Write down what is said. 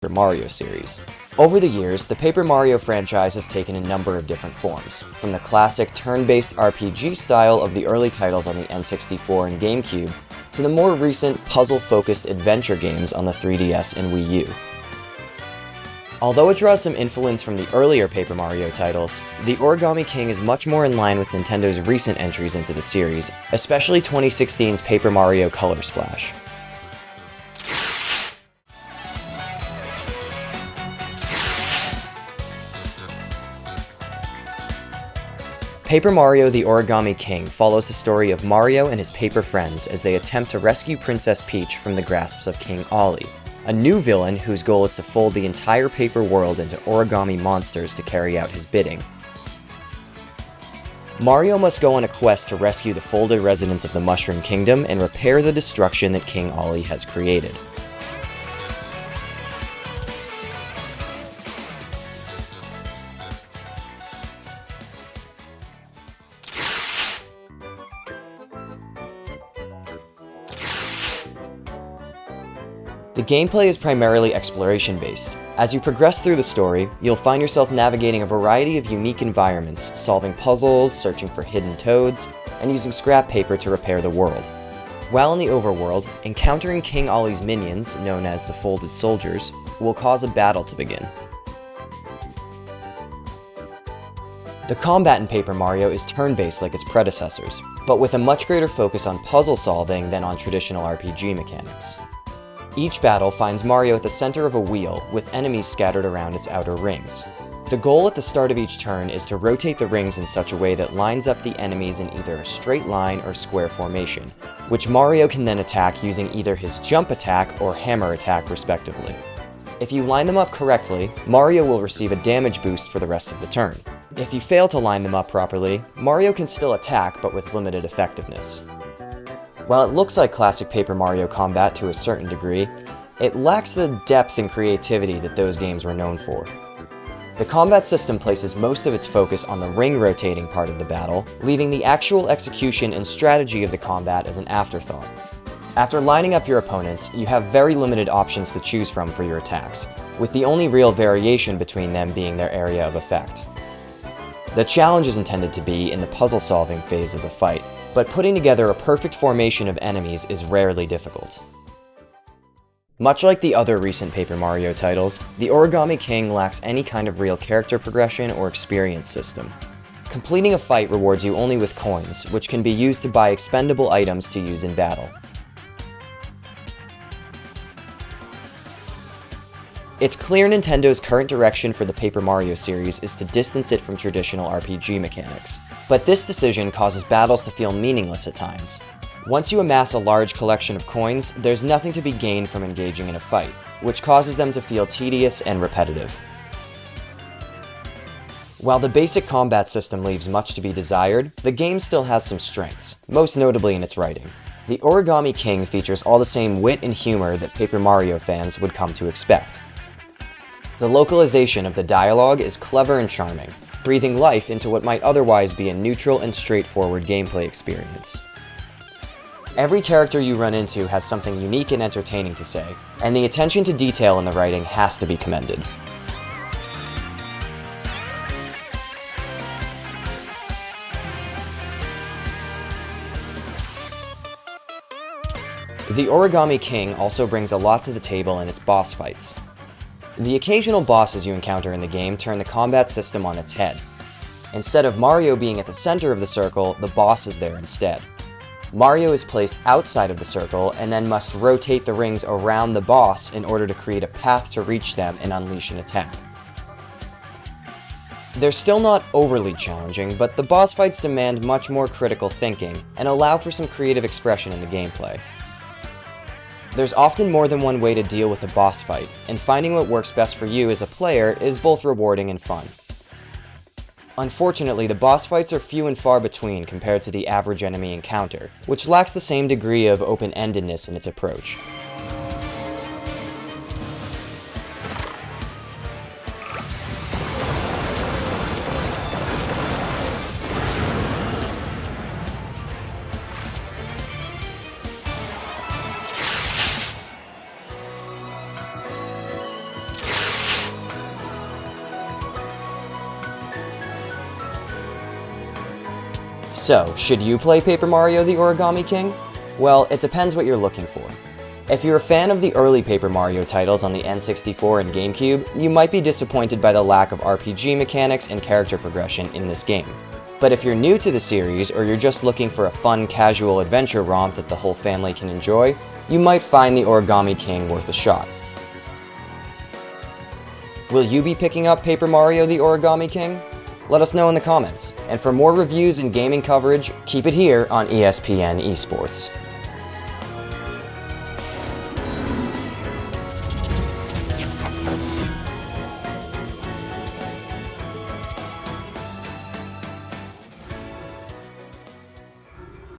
Paper Mario series. Over the years, the Paper Mario franchise has taken a number of different forms, from the classic turn-based RPG style of the early titles on the N64 and GameCube, to the more recent puzzle-focused adventure games on the 3DS and Wii U. Although it draws some influence from the earlier Paper Mario titles, the Origami King is much more in line with Nintendo's recent entries into the series, especially 2016's Paper Mario Color Splash. Paper Mario: The Origami King follows the story of Mario and his paper friends as they attempt to rescue Princess Peach from the grasps of King Ollie, a new villain whose goal is to fold the entire paper world into origami monsters to carry out his bidding. Mario must go on a quest to rescue the folded residents of the Mushroom Kingdom and repair the destruction that King Ollie has created. The gameplay is primarily exploration-based. As you progress through the story, you'll find yourself navigating a variety of unique environments, solving puzzles, searching for hidden toads, and using scrap paper to repair the world. While in the overworld, encountering King Ollie's minions, known as the Folded Soldiers, will cause a battle to begin. The combat in Paper Mario is turn-based like its predecessors, but with a much greater focus on puzzle solving than on traditional RPG mechanics. Each battle finds Mario at the center of a wheel, with enemies scattered around its outer rings. The goal at the start of each turn is to rotate the rings in such a way that lines up the enemies in either a straight line or square formation, which Mario can then attack using either his jump attack or hammer attack respectively. If you line them up correctly, Mario will receive a damage boost for the rest of the turn. If you fail to line them up properly, Mario can still attack but with limited effectiveness. While it looks like classic Paper Mario combat to a certain degree, it lacks the depth and creativity that those games were known for. The combat system places most of its focus on the ring rotating part of the battle, leaving the actual execution and strategy of the combat as an afterthought. After lining up your opponents, you have very limited options to choose from for your attacks, with the only real variation between them being their area of effect. The challenge is intended to be in the puzzle-solving phase of the fight, but putting together a perfect formation of enemies is rarely difficult. Much like the other recent Paper Mario titles, the Origami King lacks any kind of real character progression or experience system. Completing a fight rewards you only with coins, which can be used to buy expendable items to use in battle. It's clear Nintendo's current direction for the Paper Mario series is to distance it from traditional RPG mechanics, but this decision causes battles to feel meaningless at times. Once you amass a large collection of coins, there's nothing to be gained from engaging in a fight, which causes them to feel tedious and repetitive. While the basic combat system leaves much to be desired, the game still has some strengths, most notably in its writing. The Origami King features all the same wit and humor that Paper Mario fans would come to expect. The localization of the dialogue is clever and charming, breathing life into what might otherwise be a neutral and straightforward gameplay experience. Every character you run into has something unique and entertaining to say, and the attention to detail in the writing has to be commended. The Origami King also brings a lot to the table in its boss fights. The occasional bosses you encounter in the game turn the combat system on its head. Instead of Mario being at the center of the circle, the boss is there instead. Mario is placed outside of the circle and then must rotate the rings around the boss in order to create a path to reach them and unleash an attack. They're still not overly challenging, but the boss fights demand much more critical thinking and allow for some creative expression in the gameplay. There's often more than one way to deal with a boss fight, and finding what works best for you as a player is both rewarding and fun. Unfortunately, the boss fights are few and far between compared to the average enemy encounter, which lacks the same degree of open-endedness in its approach. So, should you play Paper Mario the Origami King? Well, it depends what you're looking for. If you're a fan of the early Paper Mario titles on the N64 and GameCube, you might be disappointed by the lack of RPG mechanics and character progression in this game. But if you're new to the series, or you're just looking for a fun, casual adventure romp that the whole family can enjoy, you might find the Origami King worth a shot. Will you be picking up Paper Mario the Origami King? Let us know in the comments. And for more reviews and gaming coverage, keep it here on ESPN Esports.